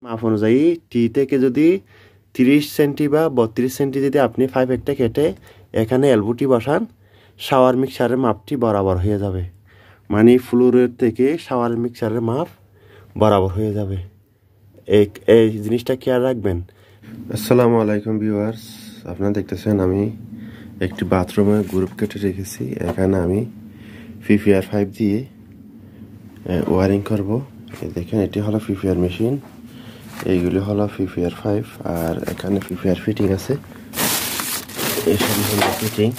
মাপ অনুযায়ী টি থেকে যদি 30 সেন্টি বা 32 সেন্টি যদি আপনি পাইপ একটা কেটে এখানে এলবোটি বসান, শাওয়ার মিক্সারের মাপটি বরাবর হয়ে যাবে। মানে ফ্লোরের থেকে শাওয়ার মিক্সারের মাপ বরাবর হয়ে যাবে। এই জিনিসটা খেয়াল রাখবেন। আসসালামু আলাইকুম ভিউয়ার্স, আপনারা দেখতেছেন আমি একটি বাথরুমে গ্রুপ কেটে রেখেছি। এখানে আমি পিপিআর 5 দিয়ে ওয়ারিং করব। দেখেন এটি হলো পিপিআর মেশিন, এইগুলি হলো পিপিআর 5, আর এখানে পিপিআর ফিটিং আছে। এসব হলো ফিটিং।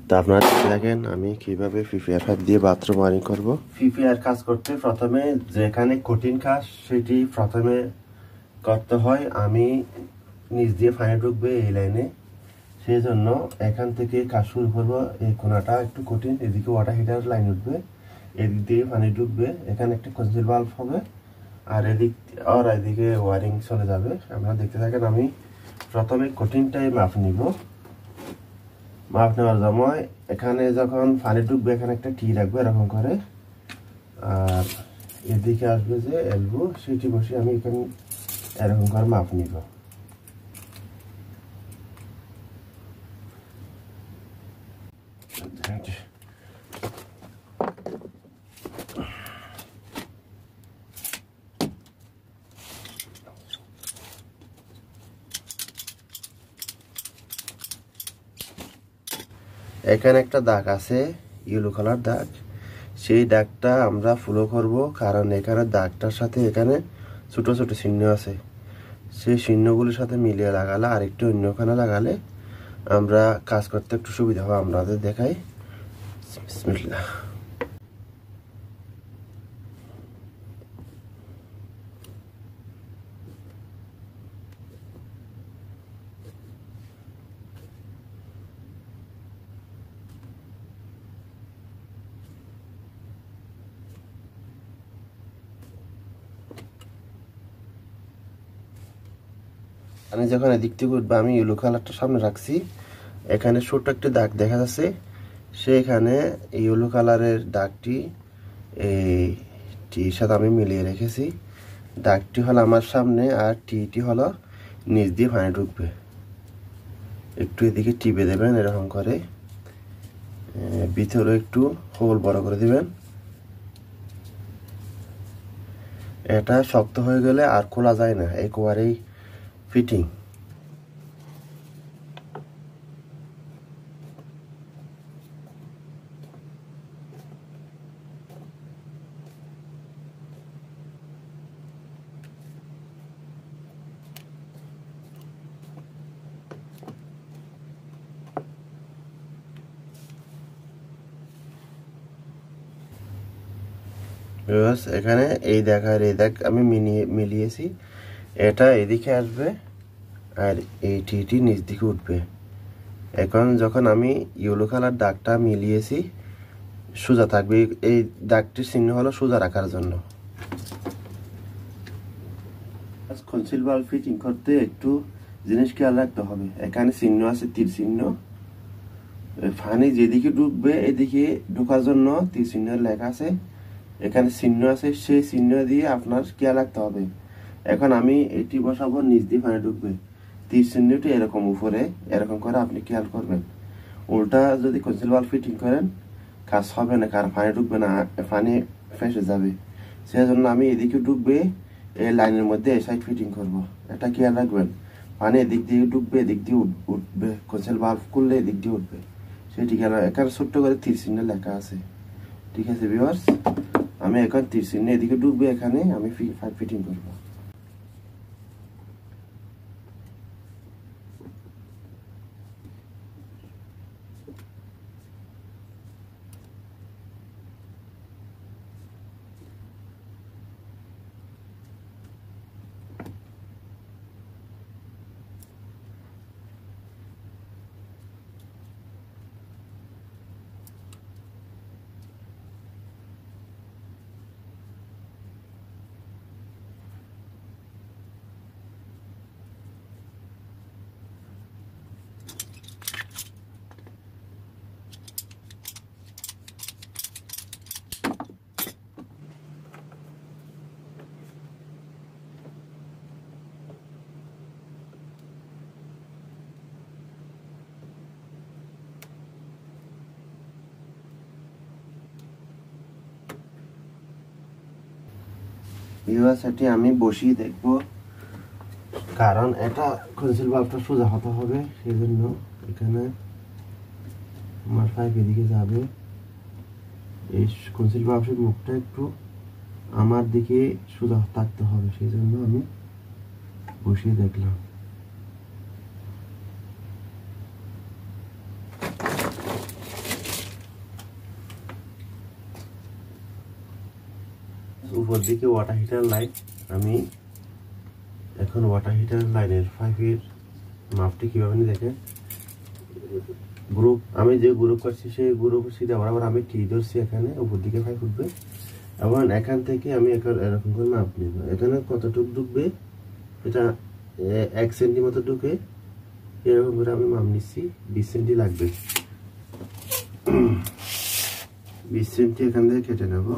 তা আপনারা দেখেন আমি কিভাবে পিপিআর 5 দিয়ে বাথরুম ওয়ারিং করব। পিপিআর কাজ করতে প্রথমে যেখানে কঠিন কাজ সেটি প্রথমে করতে হয়। আমি নিচ দিয়ে পানি ঢুকবে এই লাইনে, সেই জন্য এখান থেকে কাজ শুরু করবো। এই কোনাটা একটু কঠিন, এদিকে ওয়াটার হিটার লাইন উঠবে, এদিক দিয়ে পানি ঢুকবে, এখানে একটা কনসিল বাল্ব হবে, আর এদিকে ওয়ারিং চলে যাবে। আপনারা দেখতে থাকেন। আমি প্রথমে কঠিনটাই মাপ নিব। মাপ নেওয়ার সময় এখানে যখন পানি ঢুকবে এখানে একটা টি রাখবো এরকম করে, আর এদিকে আসবে যে এলবো সেটি বসে আমি এখানে এরকম করে মাপ নিব। এখানে একটা দাগ আছে, ইয়েলো কালার দাগ। সেই দাগটা আমরা ফলো করব, কারণ এখানে দাগটার সাথে এখানে ছোট ছোট চিহ্ন আছে। সেই চিহ্নগুলির সাথে মিলিয়ে লাগালে আর একটু অন্যখানে লাগালে আমরা কাজ করতে একটু সুবিধা হবে। আমাদের দেখাই। বিসমিল্লাহ। আমি যখন এদিক থেকে উঠবো, আমি ইয়েলো কালারটা সামনে রাখছি, এখানে ছোট্ট একটা দাগ দেখা যাচ্ছে। সেখানে ইয়েলো কালারের দাগটি এই টির সাথে আমি মিলিয়ে রেখেছি। দাগটি হলো আমার সামনে, আর টিটি হলো নিচ দিয়ে পানি ঢুকবে। একটু এদিকে টিপে দেবেন এরকম করে, ভিতরে একটু হোল বড় করে দিবেন। এটা শক্ত হয়ে গেলে আর খোলা যায় না, একেবারেই ফিটিং। এখানে এই দাগ আমি মিলিয়েছি। এটা এদিকে আসবে আর এই টিটি নিচ দিকে উঠবে। এখন যখন আমি ইয়েলো কালার দাগটা মিলিয়েছি, সোজা থাকবে। এই দাগটির চিহ্ন হলো সোজা রাখার জন্য। কনসিল বাল্ব ফিটিং করতে একটু জিনিস খেয়াল রাখতে হবে। এখানে চিহ্ন আছে, তীর চিহ্ন। পানি যেদিকে ঢুকবে এদিকে ঢোকার জন্য তীর চিহ্নের লেখা আছে, এখানে চিহ্ন আছে। সেই চিহ্ন দিয়ে আপনার খেয়াল রাখতে হবে। এখন আমি এটি বসাবো, নিচ দিয়ে পানি ঢুকবে, তীর চিহ্নটি এরকম উপরে এরকম করে আপনি খেয়াল করবেন। উল্টা যদি কনসিল বাল্ব ফিটিং করেন কাজ হবে না, কারণ পানি ঢুকবে না, পানি ফেসে যাবে। সেই জন্য আমি এদিকে ঢুকবে এই লাইনের মধ্যে এই সাইড ফিটিং করব। এটা খেয়াল রাখবেন। পানি এদিক দিয়ে ঢুকবে, এদিক দিয়ে উঠবে। কনসিল বাল্ব করলে এদিক দিয়ে উঠবে, সেটি খেয়াল। এখানে ছোট্ট করে তীর চিহ্ন লেখা আছে। ঠিক আছে ভিউয়ার্স, আমি এখন তীর চিহ্ন এদিকে ঢুকবে, এখানে আমি ফিটিং করবো। সেটি আমি বসিয়ে দেখব, কারণ এটা কনসিল ভাল্বটা সোজা হতে হবে, সেই জন্য এখানে আমার পাইপ এদিকে যাবে, এই কনসিল ভাল্বের মুখটা একটু আমার দিকে সোজা থাকতে হবে, সেই জন্য আমি বসিয়ে দেখলাম। উপর দিকে ওয়াটার হিটার লাইন, আমি এখন ওয়াটার হিটার লাইনের পাইপের মাপটি কিভাবে দেখেন, গ্রুপ আমি যে গ্রুপ করছি সেই গ্রুপ সিধা বরাবর আমি টি ধরছি, এখানে উপর দিকে পাইপ উঠবে এবং এখান থেকে আমি এরকম করে মাপ নিব, এখানে কতটুকু ঢুকবে এটা 1 সেন্টি মতো ঢুকে, এরকম করে আমি মাপ নিচ্ছি। 20 সেন্টি লাগবে, 20 সেন্টি এখান থেকে কেটে নেব।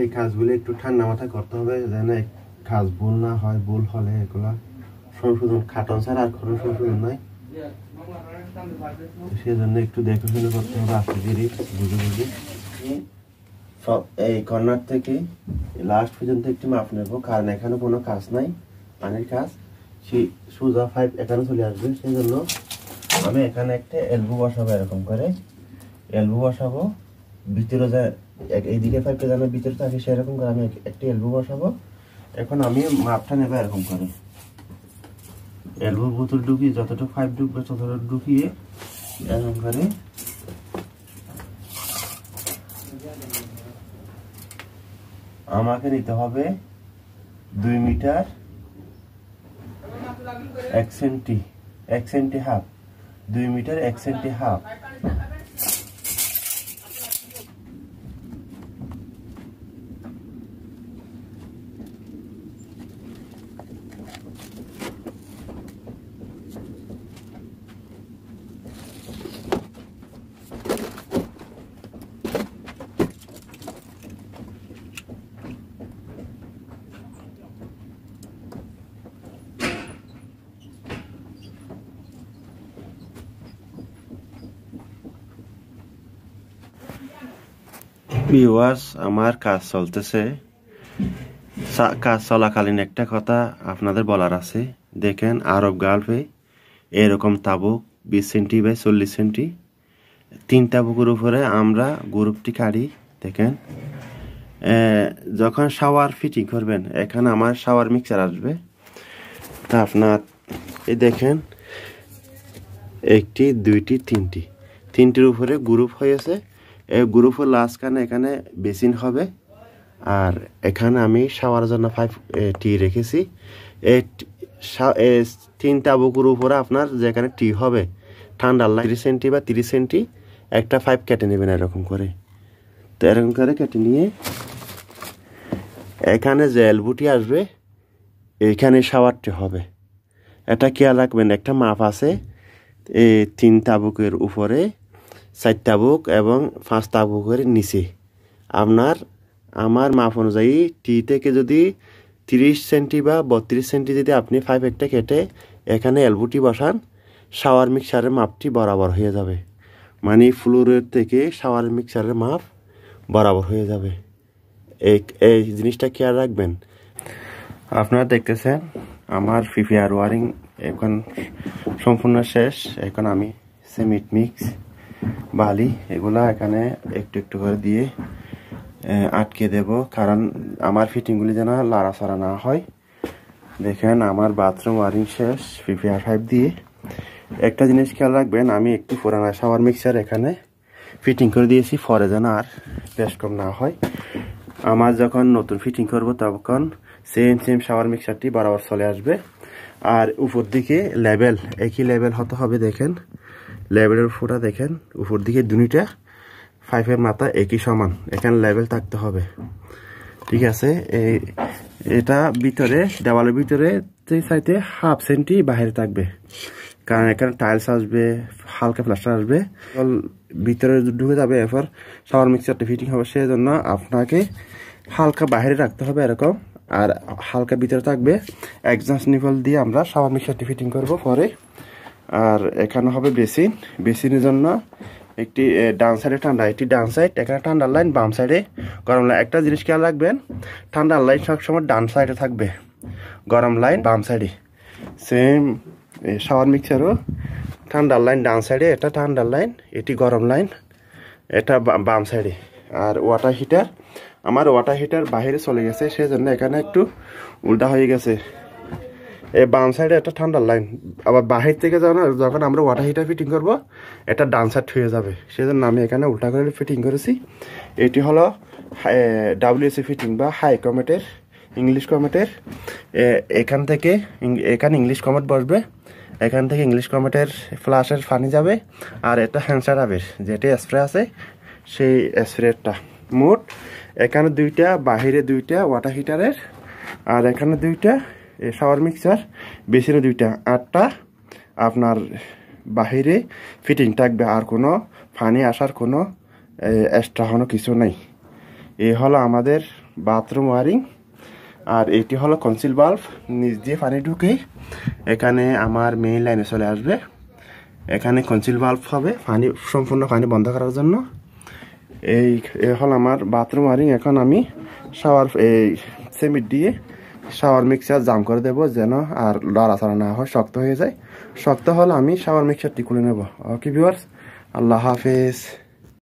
এই কাজগুলো একটু ঠান্ডা মাথায় করতে হবে, যেন কাজ ভুল না হয়, ভুল হলে এগুলা সংশোধন খাটন ছাড়া আর কোনো সংশোধন নাই, সেজন্য একটু দেখে শুনে করতে হবে, আস্তে ধীরে বুঝে বুঝে। সব এই কর্নার থেকে লাস্ট পর্যন্ত একটু মাপ নেব, কারণ এখানে কোনো কাজ নাই, পানির কাজ, সেই সোজা পাইপ এখানে চলে আসবে, সেই জন্য আমি এখানে একটা এলবো বসাবো, এরকম করে এলবো বসাবো, ভিতরে যা এইদিকে পাইপটা যেন ভিতরে থাকে সেরকম করে আমি একটা এলবো বসাবো। এখন আমি মাপটা নেবো এরকম করে, এলবোর বোতল ঢুকিয়ে যতটুকু পাইপ ঢুকবে ততটুকু ঢুকিয়ে এরকম করে আমাকে নিতে হবে 2 metre 1 centi 1 centi half, 2 metre 1 centi half. Viewers, আমার কাজ চলতেছে, কাজ চলাকালীন একটা কথা আপনাদের বলার আছে। দেখেন আরব গালফে এরকম তাবুক 20 সেন্টি বাই 40 সেন্টি, 3 তাবুকের উপরে আমরা গ্রুপটি কাটি। দেখেন যখন শাওয়ার ফিটিং করবেন, এখানে আমার শাওয়ার মিক্সার আসবে, তা আপনার এই দেখেন 1টি 2টি 3টির উপরে গ্রুপ হয়েছে, এই গ্রুপের লাস্টখানে এখানে বেসিন হবে, আর এখানে আমি শাওয়ারের জন্য 5টি রেখেছি। এই 3 তাবুকের উপরে আপনার যেখানে টি হবে ঠান্ডা লাগে 30 সেন্টি বা 30 সেন্টি একটা 5 কেটে নেবেন এরকম করে। তো এরকম করে কেটে নিয়ে এখানে যে এলবুটি আসবে এইখানে শাওয়ারটি হবে, এটা খেয়াল রাখবেন। একটা মাপ আছে, এই 3 তাবুকের উপরে 4 তাবুক এবং 5 তাবুকের নিচে আমার মাপ অনুযায়ী টি থেকে যদি 30 সেন্টি বা 32 সেন্টি যদি আপনি 5 একটা কেটে এখানে এলবুটি বসান, শাওয়ার মিক্সারের মাপটি বরাবর হয়ে যাবে। মানে ফ্লোরের থেকে শাওয়ার মিক্সারের মাপ বরাবর হয়ে যাবে। এই জিনিসটা খেয়াল রাখবেন। আপনারা দেখতেছেন আমার পিপিআর ওয়ারিং এখন সম্পূর্ণ শেষ। এখন আমি সিমেন্ট মিক্স, বালি এগুলা এখানে একটু একটু করে দিয়ে আটকে দেব, কারণ আমার ফিটিংগুলি যেন লাড়াছাড়া না হয়। দেখেন আমার বাথরুম ওয়ারিং শেষ পিপিআর 5 দিয়ে। একটা জিনিস খেয়াল রাখবেন, আমি একটু পুরানা শাওয়ার মিক্সার এখানে ফিটিং করে দিয়েছি, পরে যেন আর বেশ কম না হয়। আমার যখন নতুন ফিটিং করব তখন সেম শাওয়ার মিক্সারটি বরাবর চলে আসবে। আর উপর দিকে লেভেল একই লেভেল হতে হবে। দেখেন লেভেলের ফুটা দেখেন, উপর দিকে দুইটা পাইপের মাথা একই সমান, এখানে লেভেল থাকতে হবে। ঠিক আছে, এটা ভিতরে দেওয়ালের ভিতরে সাইডে হাফ সেন্টি বাইরে থাকবে, কারণ এখানে টাইলস আসবে, হালকা প্লাস্টার আসবে, ভিতরে ঢুকে যাবে, এরপর শাওয়ার মিক্সারটা ফিটিং হবে। সেই জন্য আপনাকে হালকা বাইরে রাখতে হবে এরকম, আর হালকা ভিতরে থাকবে। এক্সস্ট নিপল দিয়ে আমরা শাওয়ার মিক্সারটি ফিটিং করব পরে। আর এখানে হবে বেসিন। বেসিনের জন্য একটি ডান সাইডে ঠান্ডা, একটি ডান সাইড, এখানে ঠান্ডার লাইন, বাম সাইডে গরম লাইন। একটা জিনিস খেয়াল রাখবেন, ঠান্ডার লাইন সবসময় ডান সাইডে থাকবে, গরম লাইন বাম সাইডে। সেম শাওয়ার মিক্সারও ঠান্ডার লাইন ডান সাইডে, এটা ঠান্ডার লাইন, এটি গরম লাইন, এটা বাম সাইডে। আর ওয়াটার হিটার, আমার ওয়াটার হিটার বাইরে চলে গেছে, সেজন্য এখানে একটু উল্টা হয়ে গেছে। এই বাম সাইডে একটা ঠান্ডার লাইন, আবার বাহির থেকে যখন আমরা ওয়াটার হিটার ফিটিং করব এটা ডান সাইড হয়ে যাবে, সেজন্য আমি এখানে উল্টা করে ফিটিং করেছি। এটি হলো WC ফিটিং বা হাই কমেটের, ইংলিশ কমেটের। এখান থেকে এখানে ইংলিশ কমেট বসবে, এখান থেকে ইংলিশ কমেটের ফ্লাশের পানি যাবে, আর এটা হ্যান্ডসার আবের যেটি স্প্রে আছে সেই স্প্রেটা। মোট এখানে দুইটা, বাহিরে দুইটা ওয়াটার হিটারের, আর এখানে দুইটা শাওয়ার মিক্সার, বেসিনে দুইটা, 8টা আপনার বাহিরে ফিটিং থাকবে। আর কোনো পানি আসার কোনো এক্সট্রা কোনো কিছু নেই। এই হলো আমাদের বাথরুম ওয়ারিং। আর এটি হলো কনসিল বাল্ব, নিচ দিয়ে পানি ঢুকে এখানে আমার মেইন লাইনে চলে আসবে। এখানে কনসিল বাল্ব হবে পানি, সম্পূর্ণ পানি বন্ধ করার জন্য। এই হলো আমার বাথরুম ওয়ারিং। এখন আমি শাওয়ার সিমেন্ট দিয়ে শাওয়ার মিক্সার জাম করে দেবো, যেন আর লড়াচড়া না হয়, শক্ত হয়ে যায়। শক্ত হলে আমি শাওয়ার মিক্সারটি খুলে নেব। ওকে ভিউয়ার্স, আল্লাহ হাফেজ।